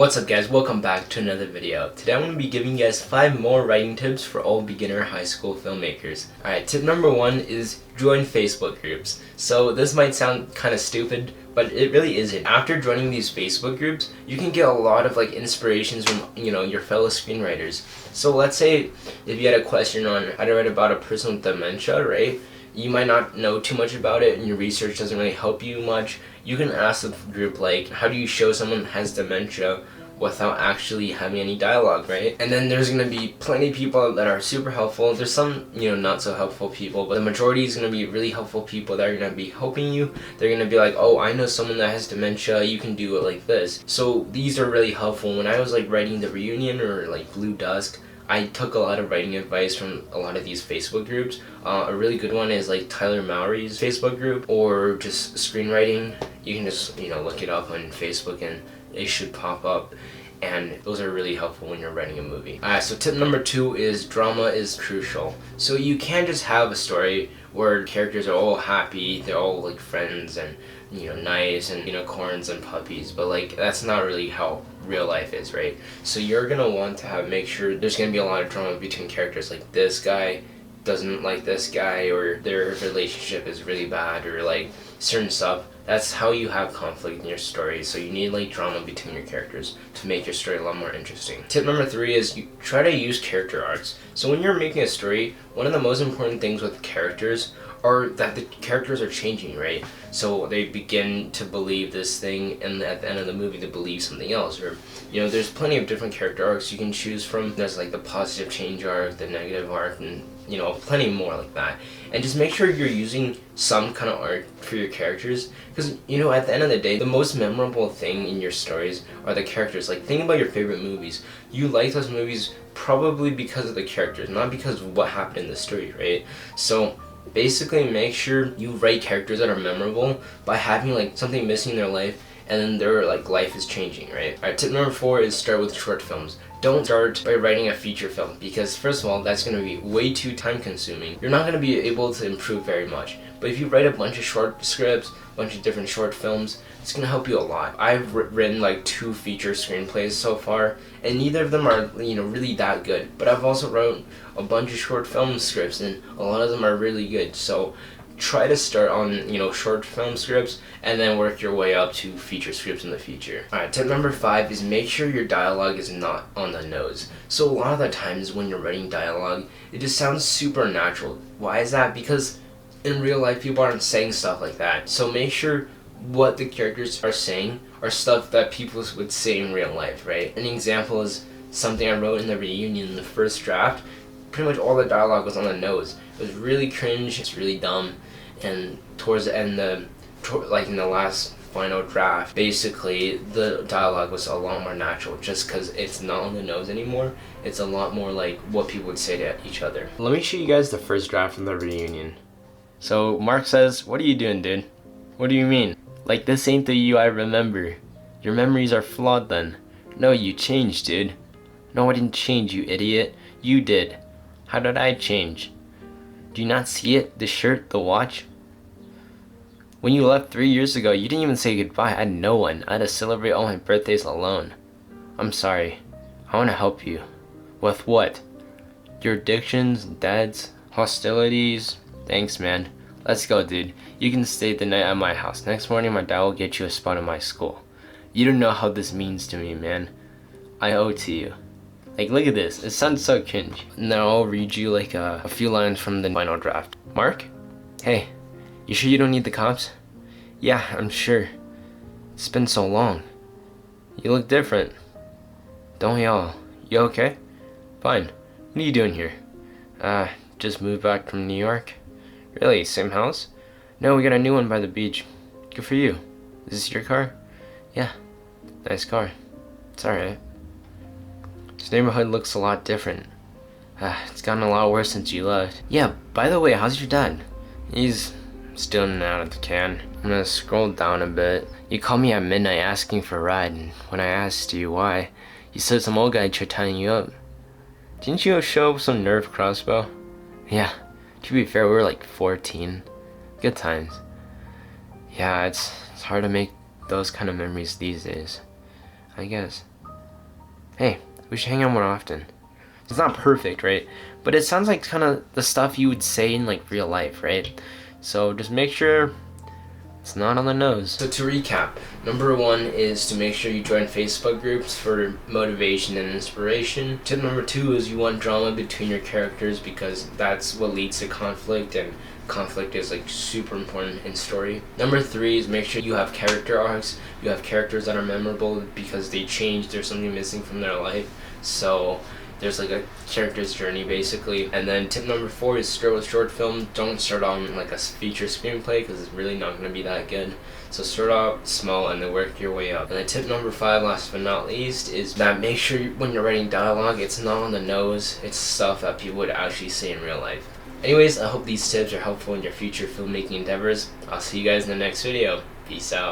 What's up guys, welcome back to another video. Today I'm going to be giving you guys 5 more writing tips for all beginner high school filmmakers. Alright, tip number 1 is join Facebook groups. So this might sound kind of stupid, but it really isn't. After joining these Facebook groups, you can get a lot of inspirations from, your fellow screenwriters. So let's say if you had a question on how to write about a person with dementia, right? You might not know too much about it and your research doesn't really help you much. You can ask the group how do you show someone has dementia without actually having any dialogue, right? And then there's gonna be plenty of people that are super helpful. There's some, not so helpful people, but the majority is gonna be really helpful people that are gonna be helping you. They're gonna be like, oh, I know someone that has dementia, you can do it like this. So these are really helpful. When I was writing The Reunion or Blue Dusk, I took a lot of writing advice from a lot of these Facebook groups. A really good one is Tyler Mowry's Facebook group, or just screenwriting. You can just look it up on Facebook and it should pop up, and those are really helpful when you're writing a movie. So tip number 2 is drama is crucial. So you can't just have a story where characters are all happy, they're all friends and nice and unicorns and puppies, but that's not really how real life is, right? So you're gonna want to make sure there's gonna be a lot of drama between characters, this guy doesn't like this guy, or their relationship is really bad, or certain stuff. That's how you have conflict in your story. So you need drama between your characters to make your story a lot more interesting. Tip number 3 is you try to use character arcs. So when you're making a story, one of the most important things with characters are that the characters are changing, right? So they begin to believe this thing, and at the end of the movie they believe something else. Or there's plenty of different character arcs you can choose from. There's the positive change arc, the negative arc, and plenty more like that. And just make sure you're using some kind of arc for your characters, because at the end of the day, the most memorable thing in your stories are the characters. Think about your favorite movies. You like those movies probably because of the characters, not because of what happened in the story, right? So basically make sure you write characters that are memorable by having something missing in their life, and then their life is changing, right? Alright, tip number 4 is start with short films. Don't start by writing a feature film, because first of all, that's going to be way too time consuming. You're not going to be able to improve very much. But if you write a bunch of short scripts, a bunch of different short films, it's going to help you a lot. I've written 2 feature screenplays so far, and neither of them are really that good. But I've also wrote a bunch of short film scripts, and a lot of them are really good. So try to start on short film scripts and then work your way up to feature scripts in the future. Alright, tip number 5 is make sure your dialogue is not on the nose. So a lot of the times when you're writing dialogue, it just sounds super natural. Why is that? Because in real life people aren't saying stuff like that. So make sure what the characters are saying are stuff that people would say in real life, right? An example is something I wrote in The Reunion in the first draft. Pretty much all the dialogue was on the nose. It was really cringe, it's really dumb. And towards the end, in the last final draft, basically the dialogue was a lot more natural, just because it's not on the nose anymore. It's a lot more what people would say to each other. Let me show you guys the first draft from The Reunion. So Mark says, "What are you doing, dude? What do you mean? This ain't the you I remember. Your memories are flawed then. No, you changed, dude." "No, I didn't change, you idiot. You did." "How did I change? Do you not see it? The shirt, the watch? When you left 3 years ago, you didn't even say goodbye. I had no one. I had to celebrate all my birthdays alone. I'm sorry. I want to help you." "With what?" "Your addictions, debts, hostilities." "Thanks, man. Let's go, dude. You can stay the night at my house. Next morning, my dad will get you a spot in my school. You don't know how this means to me, man. I owe it to you." Look at this. It sounds so cringe. Now I'll read you a few lines from the final draft. "Mark? Hey, you sure you don't need the cops?" "Yeah, I'm sure. It's been so long. You look different. Don't we all? You okay?" "Fine. What are you doing here?" Just moved back from New York." "Really? Same house?" "No, we got a new one by the beach." "Good for you. Is this your car?" "Yeah. Nice car." "It's alright. This neighborhood looks a lot different. It's gotten a lot worse since you left." "Yeah, by the way, how's your dad?" "He's still in and out of the can." I'm gonna scroll down a bit. "You called me at midnight asking for a ride, and when I asked you why, you said some old guy tried tying you up. Didn't you show up some Nerf crossbow?" "Yeah, to be fair, we were 14. Good times." "Yeah, it's hard to make those kind of memories these days, I guess." hey, we should hang out more often. It's not perfect, right? But it sounds like kind of the stuff you would say in like real life, right? So just make sure it's not on the nose. So to recap, number 1 is to make sure you join Facebook groups for motivation and inspiration. Tip number 2 is you want drama between your characters because that's what leads to conflict, and conflict is like super important in story. Number 3 is make sure you have character arcs. You have characters that are memorable because they changed, there's something missing from their life. So there's like a character's journey basically. And then tip number 4 is start with short film. Don't start on like a feature screenplay because it's really not going to be that good. So start out small and then work your way up. And then tip number 5, last but not least, is that make sure when you're writing dialogue, it's not on the nose. It's stuff that people would actually say in real life. Anyways, I hope these tips are helpful in your future filmmaking endeavors. I'll see you guys in the next video. Peace out.